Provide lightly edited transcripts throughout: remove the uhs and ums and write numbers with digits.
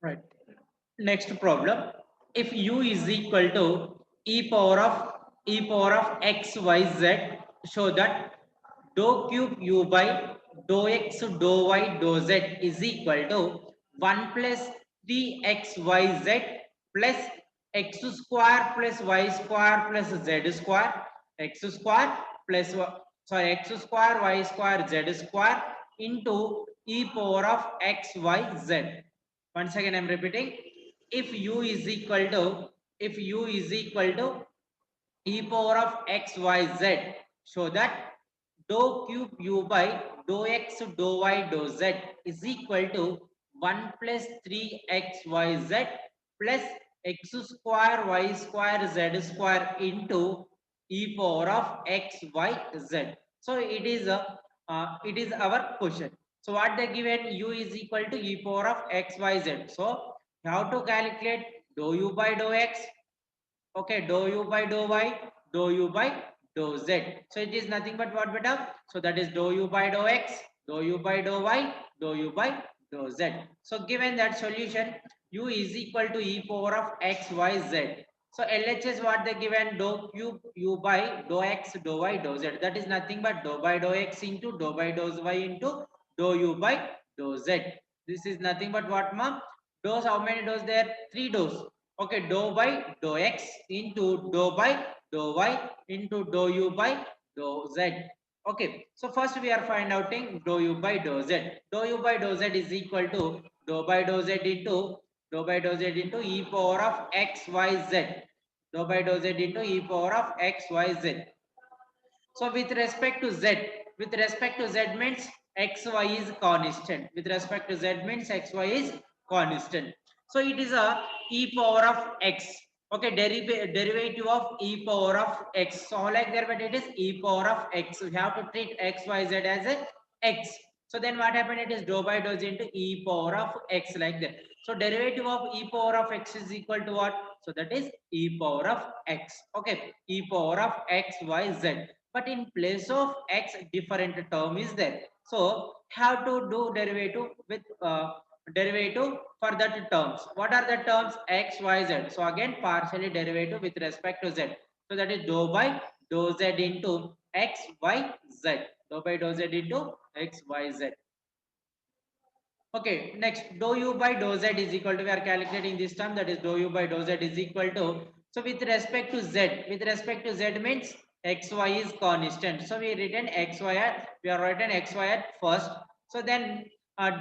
Right. Next problem. If u is equal to e power of x y z, show that dou cube u by dou x dou y dou z is equal to 1 plus 3xyz plus x square plus y square plus z square, x square plus x square y square z square into e power of x y z. Once again I'm repeating, if u is equal to e power of x y z, show that dou cube u by dou x dou y dou z is equal to 1 plus 3xyz plus x square y square z square into e power of x y z. So it is our question. So what they given, u is equal to e power of x y z. So you have to calculate dou u by dou x. Okay, dou u by dou y, dou u by dou z. So it is nothing but what, beta? So that is dou u by dou x, dou u by dou y, dou u by dou z. So given that solution, u is equal to e power of x y z. So LHS what they given, dou cube u by dou x dou y dou z. That is nothing but dou by dou x into dou by dou y into dou u by dou z. This is nothing but what, ma'am? Dous, how many dous there? 3 dous. Okay, dou by dou x into dou by dou y into dou u by dou z. Okay, so first we are find outing dou u by dou z. Dou u by dou z is equal to dou by dou z into e power of x y z. Dou by dou z into e power of x y z. So with respect to z means xy is constant. With respect to z means xy is constant. So it is a e power of x. Okay, derivative of e power of x. So like there, but it is e power of x. We have to treat x, y, z as a x. So then what happened? It is dou by dou z into e power of x like that. So derivative of e power of x is equal to what? So that is e power of x. Okay, e power of x, y, z. But in place of x, different term is there. So have to do derivative with derivative for that terms. What are the terms? X, y, z. So again partially derivative with respect to z. So that is dou by dou z into x, y, z. Dou by dou z into x, y, z. Okay, next dou u by dou z is equal to, we are calculating this term, that is dou u by dou z is equal to, so with respect to z means xy is constant. So we written xy at, we are written xy at first. So then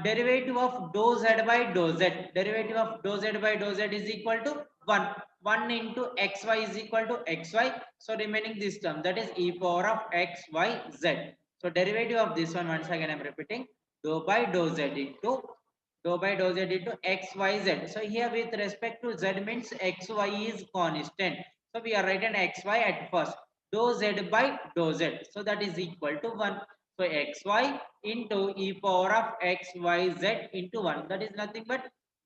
derivative of dou z by dou z, derivative of dou z by dou z is equal to 1. 1 into xy is equal to xy. So remaining this term, that is e power of xyz. So derivative of this one, once again I am repeating, dou by dou z into x y z. So here with respect to z means x y is constant. So we are writing x y at first. Dou z by dou z. So that is equal to 1. So x y into e power of x y z into 1. That is nothing but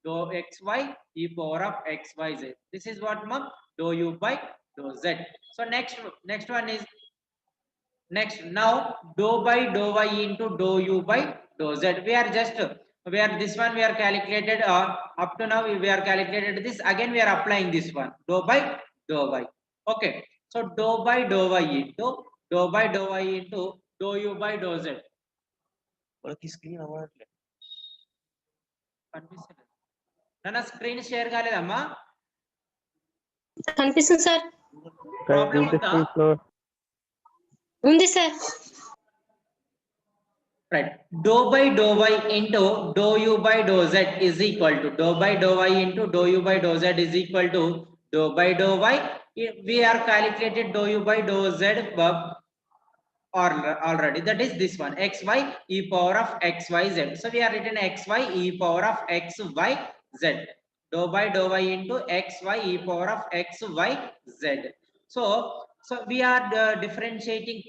dou x y e power of x y z. This is what, mom? Dou u by dou z. So next one is, next, now dou by dou y into dou u by dou z. We are just, we are this one we are calculated up to now we are calculated this, again we are applying this one dou by dou y. Okay, so dou by dou y into dou u by dou z. వాళ్ళకి screen అవ్వట్లేదు. కనిపిస్తలేదు నా screen share కాలేదమ్మా, కనిపిస్తుంది sir. Problem ఉందా? ఉంది sir. Right, dou by dou y into dou u by dou z is equal to dou by dou y into dou u by dou z is equal to dou by dou y. We are calculated dou u by dou z already, that is this one, xy e power of xyz. So we are written xy e power of xyz. Dou by dou y into xy e power of xyz. So we are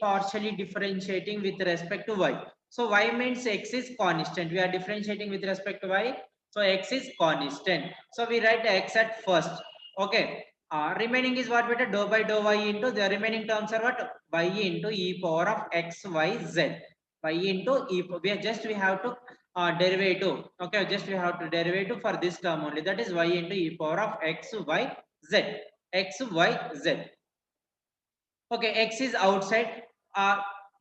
partially differentiating with respect to y. So y means x is constant. We are differentiating with respect to y. So x is constant. So we write x at first. Okay. Remaining is what, beta? Dou by dou y into, the remaining terms are what? Y into e power of x y z. Y into e. We have to derivative. Okay, just we have to derivative for this term only. That is y into e power of x y z. X y z. Okay, x is outside.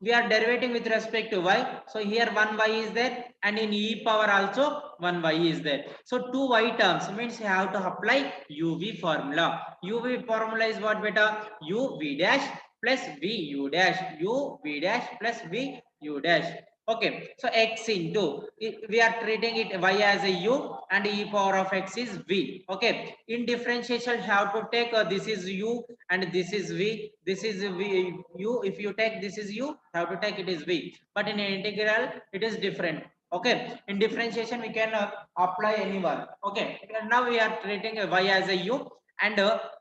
We are derivating with respect to y. So here one y is there, and in e power also one y is there. So two y terms means you have to apply uv formula. Uv formula is what, beta? U v dash plus v u dash. U v dash plus v u dash. Okay, so x into, we are treating it y as a u and e power of x is v. Okay, in differentiation you have to take this is u and this is v, this is v u. If you take this is u, have to take it is v, but in integral it is different. Okay, in differentiation we can apply anyone. Okay, and now we are treating a y as a u and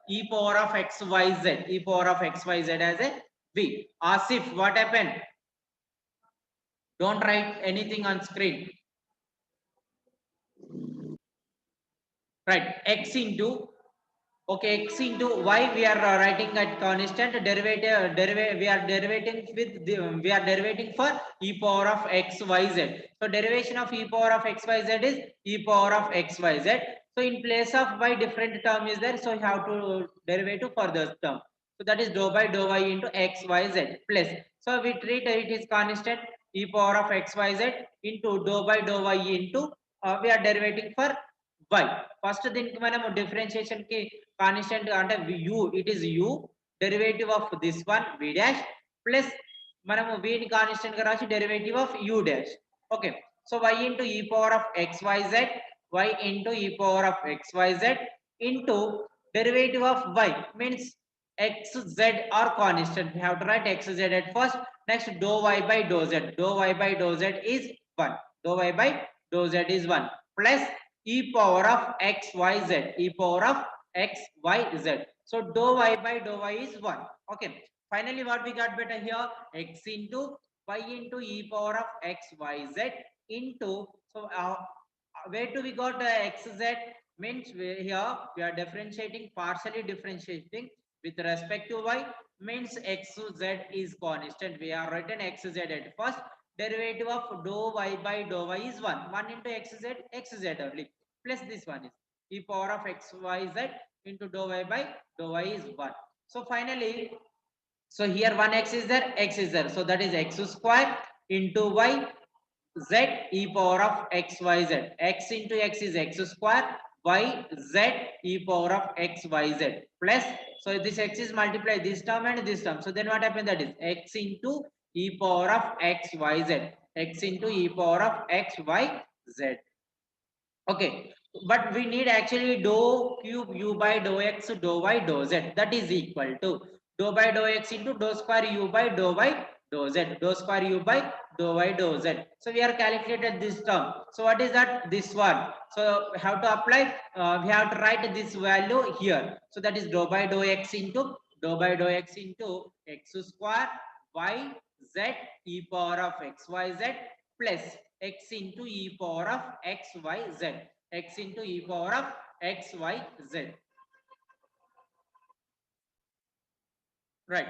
e power of x y z, e power of x y z as a v. Asif, what happened? Don't write anything on screen. Right, x into, okay, x into y we are writing at constant derivative, we are derivating with the, we are derivating for e power of x y z. So derivation of e power of x y z is e power of x y z. So in place of y different term is there, so you have to derivative for this term. So that is dou by dou y into x y z plus. So we treat it is constant e power of x y z into dou by dou y into we are derivating for y. First దీనికి మనం differentiation కి constant అంటే u, it is u derivative of this one v dash plus మనము v ని constant గా రాసి derivative of u dash. Okay, so y into e power of xyz, y into e power of xyz into derivative of y means xz are constant. We have to write xz at first. Next dou y by dou z, dou y by dou z is 1, dou y by dou z is 1 plus e power of xyz, e power of xyz. So dou y by dou y is 1. Okay, finally what we got, better here, x into y into e power of xyz into, so where do we got xz means here we are differentiating, partially differentiating with respect to y means xz is constant. We are written xz at first. Derivative of dou y by dou y is 1, 1 into xz only plus this one is e power of xyz into dou y by dou y is 1. So finally, so here one x is there, x is there, so that is x square into y z e power of xyz. X into x is x square, y z e power of xyz plus, so this x is multiplied this term and this term, so then what happens, that is x into e power of xyz, x into e power of xyz. Okay, but we need actually dou cube u by dou x dou y dou z, that is equal to dou by dou x into dou square u by dou y dou z, dou square u by dou y dou z. So we are calculated this term. So what is that? This one. So we have to apply, we have to write this value here. So that is dou by dou x into dou by dou x into x square y z e power of xyz plus x into e power of xyz, x into e power of xyz. Right,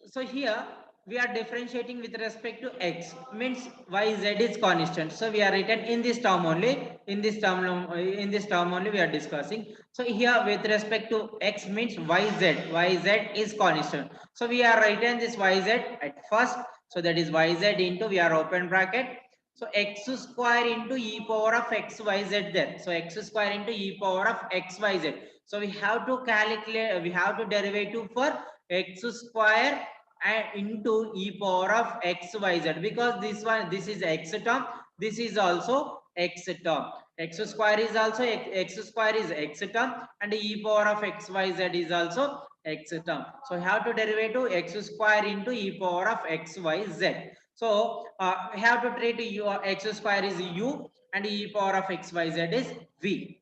so here we are differentiating with respect to x means yz is constant, so we are written in this term only, in this term only we are discussing. So here with respect to x means yz is constant, so we are written this yz at first, so that is yz into, we are open bracket, so x square into e power of xyz there, so x square into e power of xyz. So we have to calculate, we have to derivative for x square and into e power of xyz, because this one, this is x term, this is also x term, x square is also x square is x term and e power of xyz is also x term. So we have to derivative x square into e power of xyz. So we have to treat your x square is u and e power of xyz is v.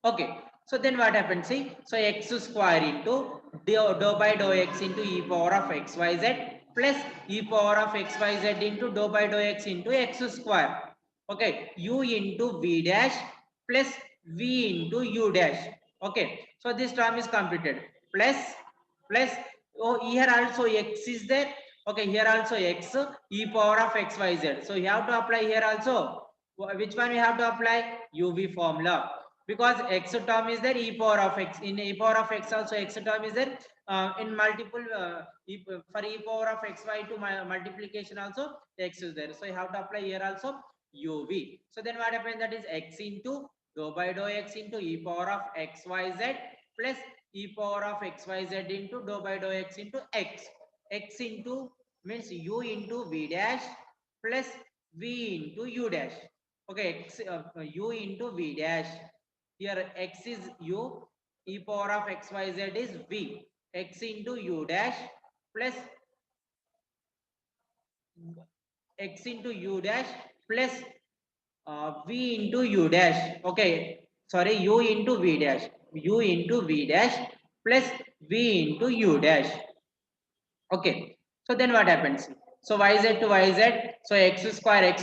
Okay, so then what happens? See, so x square into dou by dou x into e power of xyz plus e power of xyz into dou by dou x into x square. Okay, u into v dash plus v into u dash. Okay, so this term is completed plus, oh here also x is there, Okay, here also x e power of xyz. So you have to apply here also. Which one we have to apply? UV formula. Because x term is there, e power of x. In e power of x also x term is there. In multiple for e power of xy to multiplication also x is there. So you have to apply here also UV. So then what happens, that is x into dou by dou x into e power of xyz plus e power of xyz into dou by dou x into x. X into means u into v dash plus v into u dash. Okay, x, u into v dash. Here x is u, e power of xyz is v. X into u dash plus x into u dash plus v into u dash. Okay, sorry, u into v dash. U into v dash plus v into u dash. Okay, so then what happens? So yz to yz, so x square,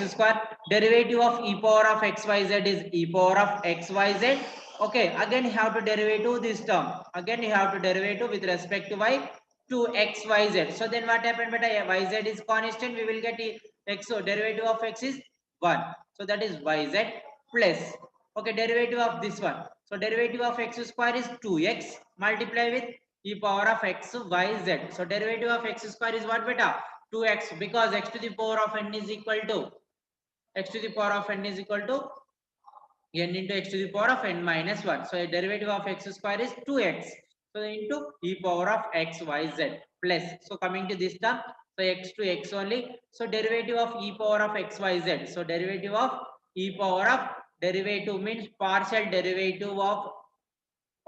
derivative of e power of xyz is e power of xyz. Okay, again you have to derivative this term. Again you have to derivative with respect to y to xyz. So then what happened? Beta yz is constant. We will get x. So derivative of x is 1. So that is yz plus. Okay, derivative of this one. So derivative of x square is 2x multiply with e power of x y z. So derivative of x square is what, beta? 2x, because x to the power of n is equal to x to the power of n is equal to n into x to the power of n minus 1. So a derivative of x square is 2x. So into e power of x y z plus. So coming to this term, so x to x only. So derivative of e power of x y z. So derivative of e power of, derivative means partial derivative of,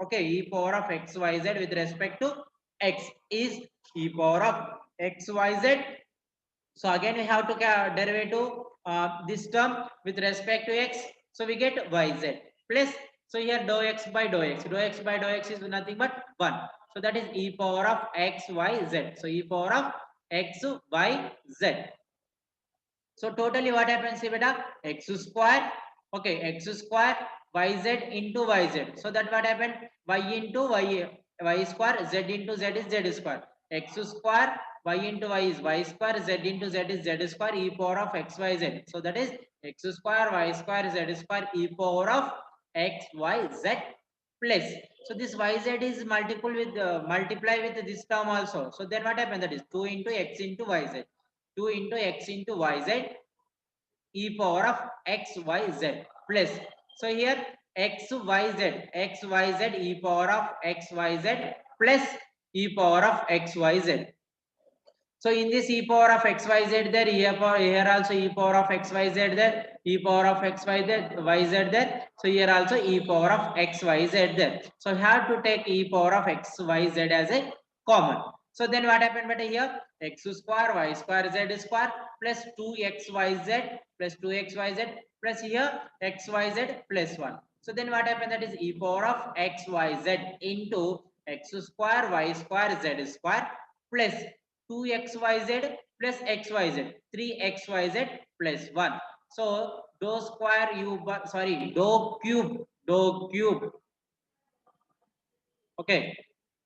okay, e power of xyz with respect to x is e power of xyz. So again we have to derivative this term with respect to x. So we get yz plus. So here dou x by dou x. Dou x by dou x is nothing but 1. So that is e power of xyz. So e power of xyz. So totally what happens here, beta? X square, okay, x square yz into yz. So that what happened? Y into y square, z into z is z square. X square, y into y is y square, z into z is z square, e power of x y z. So that is x square, y square, z square, e power of x y z plus. So this yz is multiple with multiply with this term also. So then what happened? That is 2 into x into yz. 2 into x into yz e power of xyz plus. So here xyz e power of xyz plus e power of xyz. So in this e power of xyz there, here also e power of xyz there, e power of yz there. So here also e power of xyz there. So you have to take e power of xyz as a common. So then what happened better here? X square y square z square plus 2xyz plus 2xyz plus here xyz plus 1. So then what happened? That is e power of xyz into x square y square z square plus 2xyz plus xyz, 3xyz plus 1. So dou square u by, sorry, dou cube, okay,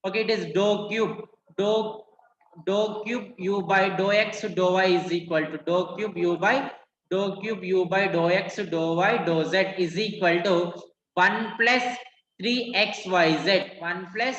okay, it is dou dou cube u by dou x dou y is equal to dou cube u by dou x dou y dou z is equal to 1 plus 3xyz, 1 plus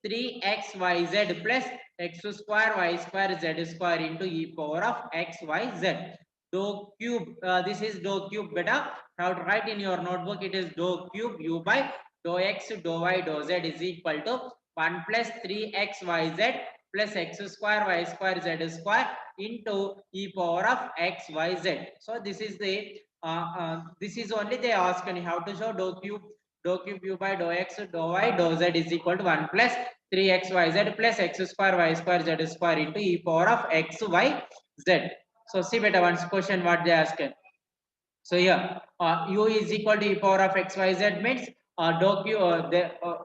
3xyz plus x square y square z square into e power of xyz. Dou cube, this is dou cube, beta. Now write in your notebook, it is dou cube u by dou x dou y dou z is equal to 1 plus 3xyz plus x square y square z square into e power of xyz. So this is the this is only they ask and how to show dou cube u by dou x dou y dou z is equal to 1 plus 3xyz plus x square y square z square into e power of xyz. So see beta, one question what they ask. So here u is equal to e power of xyz means dou q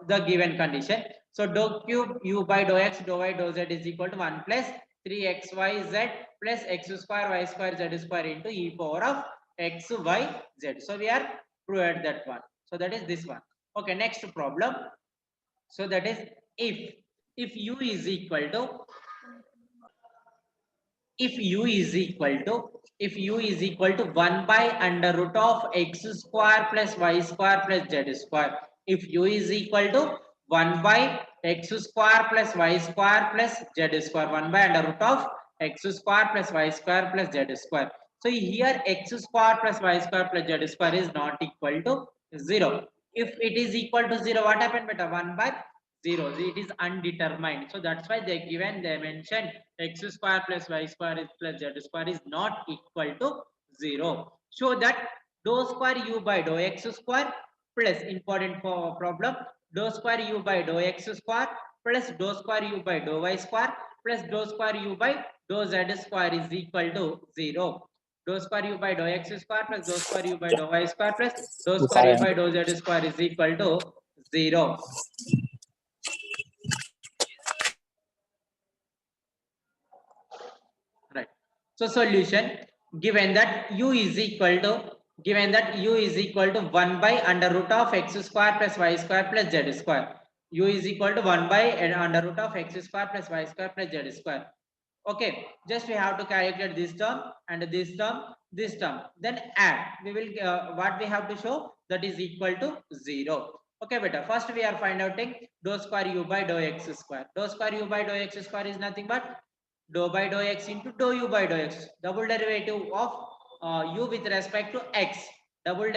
the given condition. So dou cube u by dou x dou y dou z is equal to 1 plus 3xyz plus x square y square z square into e power of xyz. So we are proved that one. So that is this one. Okay, next problem. So that is if u is equal to if u is equal to 1 by under root of x square plus y square plus z square, if u is equal to 1 by x square plus y square plus z square, 1 by under root of x square plus y square plus z square. So here x square plus y square plus z square is not equal to 0. If it is equal to 0, what happened beta? 1 by 0, it is undetermined. So that's why they mentioned x square plus y square is plus z square is not equal to 0. Show that dou square u by dou x square plus, important for problem, dou square u by dou x square plus dou square u by dou y square plus dou square u by dou z square is equal to 0. Dou square u by dou x square plus dou square u by dou y square plus dou square u by dou z square is equal to 0. Right. So solution, given that u is equal to 1 by under root of x square plus y square plus z square. U is equal to 1 by under root of x square plus y square plus z square. Okay, just we have to calculate this term and this term, then add. We will what we have to show, that is equal to 0. Okay, beta. First we are finding out dou square u by dou x square. Dou square u by dou x square is nothing but dou by dou x into dou u by dou x, double derivative of u with respect to x, double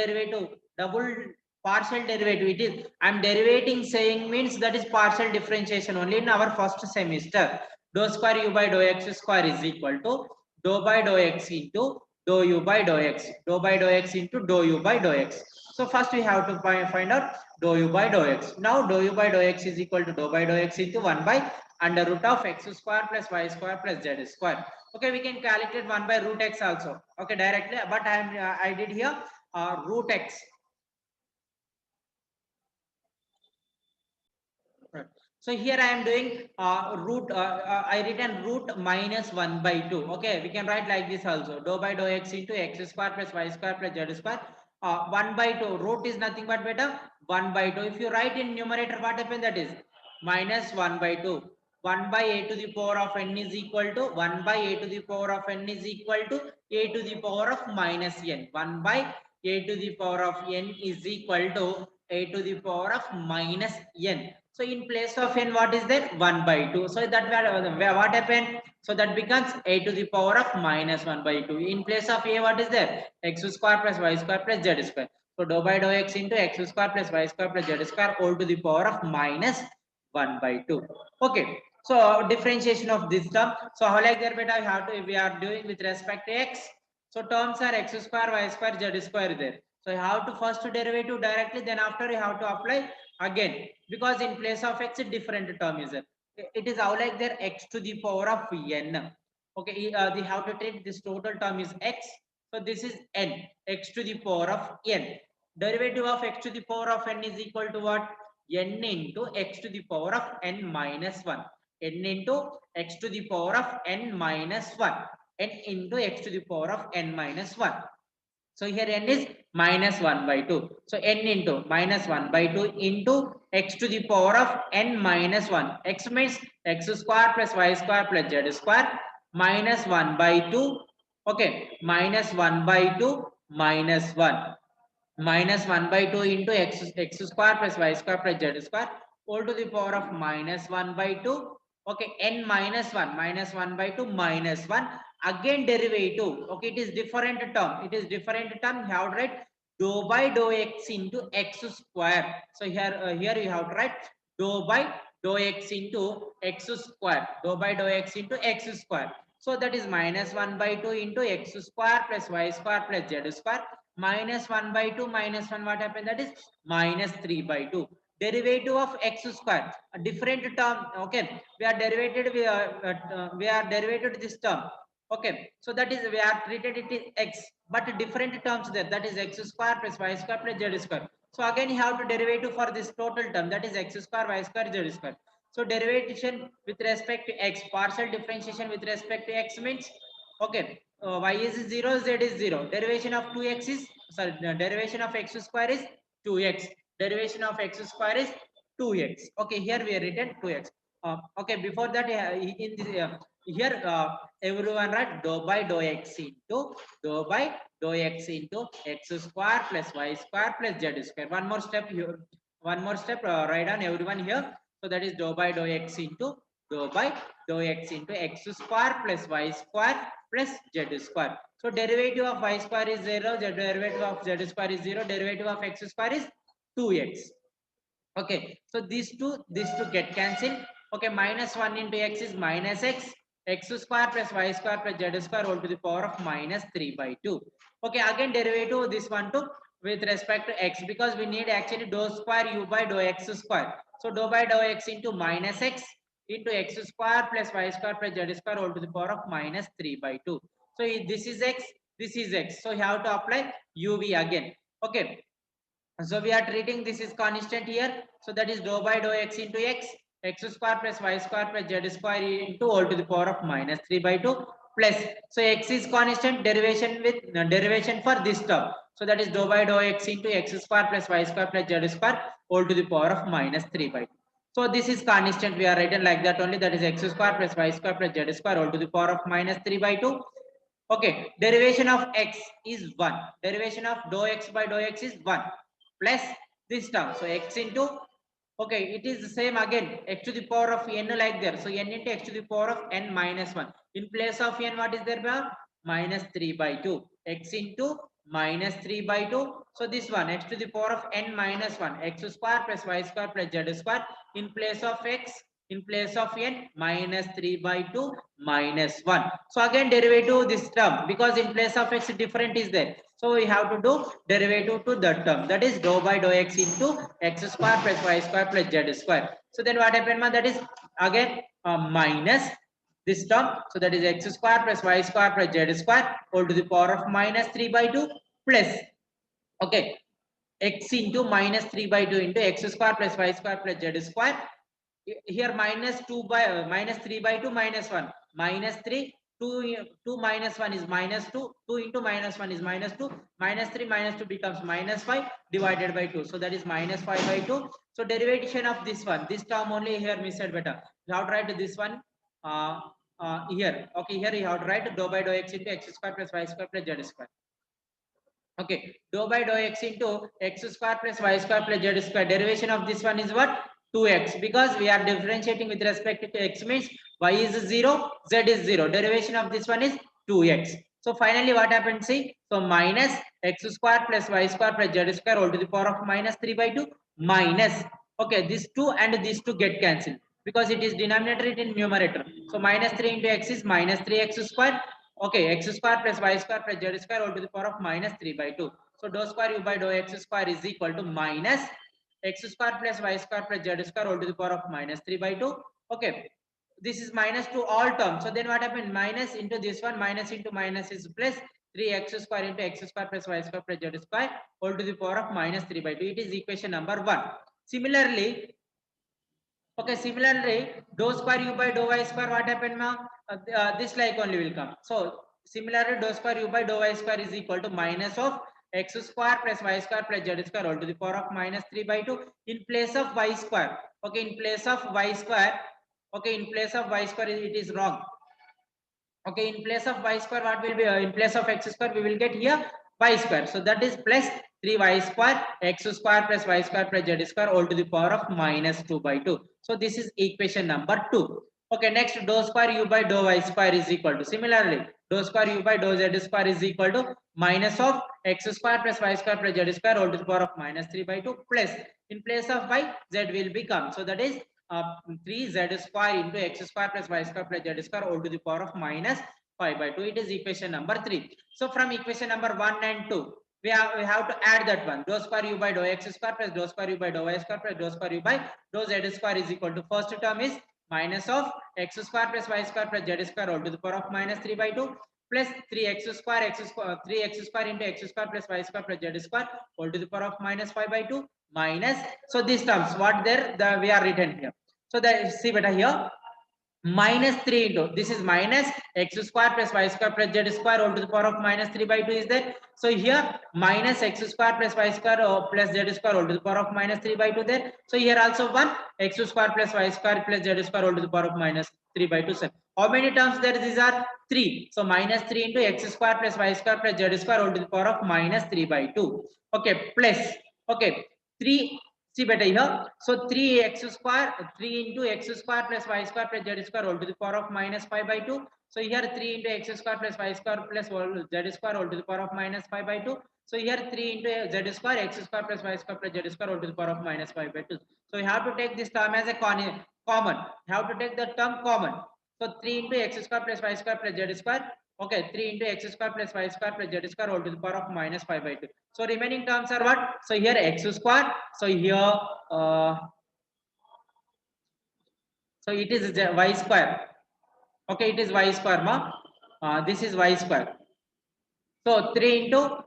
partial derivative. It is, I'm derivating saying means that is partial differentiation only in our first semester. Dou square u by dou x square is equal to dou by dou x into dou u by dou x, dou by dou x into dou u by dou x. So first we have to find out dou u by dou x. Now dou u by dou x is equal to dou by dou x into 1 by under root of x square plus y square plus z square. Okay, we can calculate 1 by root x also. Okay, directly, but I did here root x. Right. So here I am doing I written root minus 1 by 2. Okay, we can write like this also. Dou by dou x into x square plus y square plus z square. 1 by 2. Root is nothing but beta 1 by 2. If you write in numerator, what happens, that is minus 1 by 2. 1 by a to the power of n is equal to 1 by a to the power of n is equal to a to the power of minus n. 1 by a to the power of n is equal to a to the power of minus n. So in place of n, what is there? 1 by 2. So that what happened? So that becomes a to the power of minus 1 by 2. In place of a, what is there? X square plus y square plus z square. So dou by dou x into x square plus y square plus z square all to the power of minus 1 by 2. Okay. So differentiation of this term. So how like there beta we are doing with respect to x. So terms are x square, y square, z square there. So you have to first derivative directly, then after you have to apply again, because in place of x a different term is there. It is how like there x to the power of n. Okay, we have to take this total term is x. So this is n, x to the power of n. Derivative of x to the power of n is equal to what? N into x to the power of n minus 1. N into x to the power of n minus 1. N into x to the power of n minus 1. So here n is minus 1 by 2. So n into minus 1 by 2 into x to the power of n minus 1. X means x square plus y square plus z square minus 1 by 2. Okay, minus 1 by 2 minus 1. Minus 1 by 2 into x square plus y square plus z square all to the power of minus 1 by 2. Okay, n minus 1, minus 1 by 2 minus 1. Again derivative. Okay, it is different term. It is different term. You have to write dou by dou x into x square. So here you have to write dou by dou x into x square. Dou by dou x into x square. So that is minus 1 by 2 into x square plus y square plus z square minus 1 by 2 minus 1, what happened, that is minus 3 by 2. Derivative of x square, a different term. Okay, we are derivated this term. Okay, so that is we are treated it is x, but different terms there, that is x square plus y square plus z square. So again you have to derivative for this total term, that is x square y square z square. So derivation with respect to x, partial differentiation with respect to x means, okay, y is 0, z is 0. Derivation of 2x is, sorry, derivation of x square is 2x. Derivation of x square is 2x. Okay, here we are written 2x. Okay, before that in this here everyone write dou by dou x into dou by dou x into x square plus y square plus z square. One more step here. One more step. Write down everyone here. So that is dou by dou x into dou by dou x into x square plus y square plus z square. So derivative of y square is 0. The derivative of z square is 0. Derivative of x square is 2x. Okay, so these two get cancelled. Okay, minus 1 into x is minus x square plus y square plus z square whole to the power of minus 3 by 2. Okay, again derivative of this one too with respect to x, because we need actually dou square u by dou x square. So dou by dou x into minus x into x square plus y square plus z square whole to the power of minus 3 by 2. So this is x, this is x. So you have to apply uv again. Okay, so we are treating this is constant here. So that is dou by dou x into x square plus y square plus z square into all to the power of minus 3 by 2 plus. So x is constant, derivation with derivation for this term. So that is dou by dou x into x square plus y square plus z square all to the power of minus 3 by 2. So this is constant. We are written like that only. That is x square plus y square plus z square all to the power of minus 3 by 2. Okay, derivation of x is 1. Derivation of dou x by dou x is 1 plus this term. So x into, okay, it is the same again, x to the power of n like there. So n into x to the power of n minus 1. In place of n, what is there? Minus 3 by 2. X into minus 3 by 2. So this one, x to the power of n minus 1. X square plus y square plus z square. In place of x, in place of n, minus 3 by 2 minus 1. So again derivative this term, because in place of x different is there. So we have to do derivative to that term. That is dou by dou x into x square plus y square plus z square. So then what happened? That is again minus this term. So that is x square plus y square plus z square all to the power of minus 3 by 2 plus, okay, x into minus 3 by 2 into x square plus y square plus z square. Here minus 2 by minus 3 by 2 minus 1 minus 3 2 minus 1 is minus 2, 2 into minus 1 is minus 2, minus 3 minus 2 becomes minus 5 divided by 2. So that is minus 5 by 2. So derivation of this one, this term only here missed better. You have to write this one here. Okay, here you have to write dou by dou x into x square plus y square plus z square. Okay, dou by dou x into x square plus y square plus z square. Derivation of this one is what? 2x, because we are differentiating with respect to x means y is 0, z is 0. Derivation of this one is 2x. So finally what happens? See, so minus x square plus y square plus z square all to the power of minus 3 by 2 minus, okay, this 2 and these 2 get cancelled because it is denominator, it in numerator. So minus 3 into x is minus 3x square. Okay, x square plus y square plus z square all to the power of minus 3 by 2. So dou square u by dou x square is equal to minus x square plus y square plus z square all to the power of minus 3 by 2. Okay, this is minus to all terms. So then what happened? Minus into this one, minus into minus is plus 3x square into x square plus y square plus z square all to the power of minus 3 by 2. It is equation number 1. Similarly, okay, similarly, dou square u by dou y square, what happened now? This like only will come. So similarly, dou square u by dou y square is equal to minus of x square plus y square plus z square all to the power of minus 3 by 2 in place of y square. Okay, in place of y square. Okay, in place of y square it is wrong. Okay, in place of y square, what will be in place of x square? We will get here y square. So that is plus 3y square x square plus y square plus z square all to the power of minus 2 by 2. So this is equation number 2. Okay, next dou square u by dou y square is equal to, similarly, dou square u by dou z square is equal to minus of x square plus y square plus z square all to the power of minus 3 by 2 plus in place of y, z will become. So that is 3z square into x square plus y square plus z square all to the power of minus 5 by 2. It is equation number 3. So from equation number 1 and 2, we have to add that one. Dou square u by dou x square plus dou square u by dou y square plus dou square u by dou z square is equal to, first term is minus of x square plus y square plus z square all to the power of minus 3 by 2 plus 3x square 3x square into x square plus y square plus z square all to the power of minus 5 by 2 minus. So these terms what there we are written here. So that, see better here, minus 3 into this is minus x square plus y square plus z square all to the power of minus 3 by 2 is there. So here minus x square plus y square plus z square all to the power of minus 3 by 2 there. So here also 1 x square plus y square plus z square all to the power of minus 3 by 2 sir. How many terms there? These are 3. So minus 3 into x square plus y square plus z square all to the power of minus 3 by 2. Okay, plus, okay, 3, see better here. So 3x square, 3 into x square plus y square plus z square all to the power of minus 5 by 2. So here 3 into x square plus y square plus z square all to the power of minus 5 by 2. So here 3 into z square, x square plus y square plus z square all to the power of minus 5 by 2. So you have to take this term as a common. You have to take the term common. So 3 into x square plus y square plus z square. Okay, 3 into x square plus y square plus z square all to the power of minus 5 by 2. So remaining terms are what? So here x square. So here, so it is y square. Okay, it is y square, ma. This is y square. So 3 into,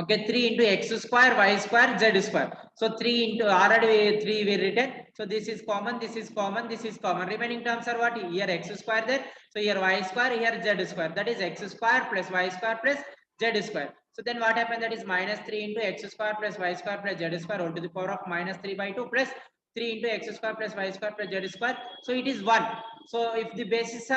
okay, 3 into x square, y square, z square. So 3 into, already 3 we written. So this is common, this is common, this is common. Remaining terms are what? Here x square there. So here y square, here z square. That is x square plus y square plus z square. So then what happened? That is minus 3 into x square plus y square plus z square all to the power of minus 3 by 2 plus 3 into x square plus y square plus z square. So it is 1. So if the bases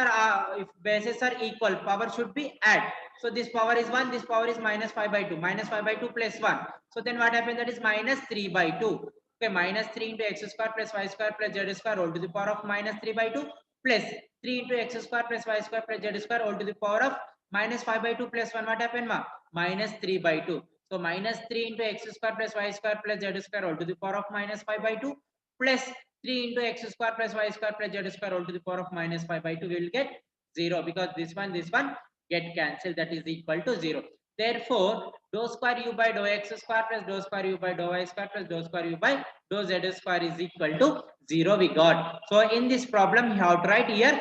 are equal, power should be add. So this power is 1, this power is minus 5 by 2, minus 5 by 2 plus 1. So then what happens? That is minus 3 by 2. Okay, minus 3 into x square plus y square plus z square all to the power of minus 3 by 2 plus 3 into x square plus y square plus z square all to the power of minus 5 by 2 plus 1. What happened, ma? Minus 3 by 2. So minus 3 into x square plus y square plus z square all to the power of minus 5 by 2 plus 3 into x square plus y square plus z square all to the power of minus 5 by 2. We will get 0 because this one get cancelled, that is equal to 0. Therefore, dou square u by dou x square plus dou square u by dou y square plus dou square u by dou z square is equal to 0 we got. So in this problem you have to write here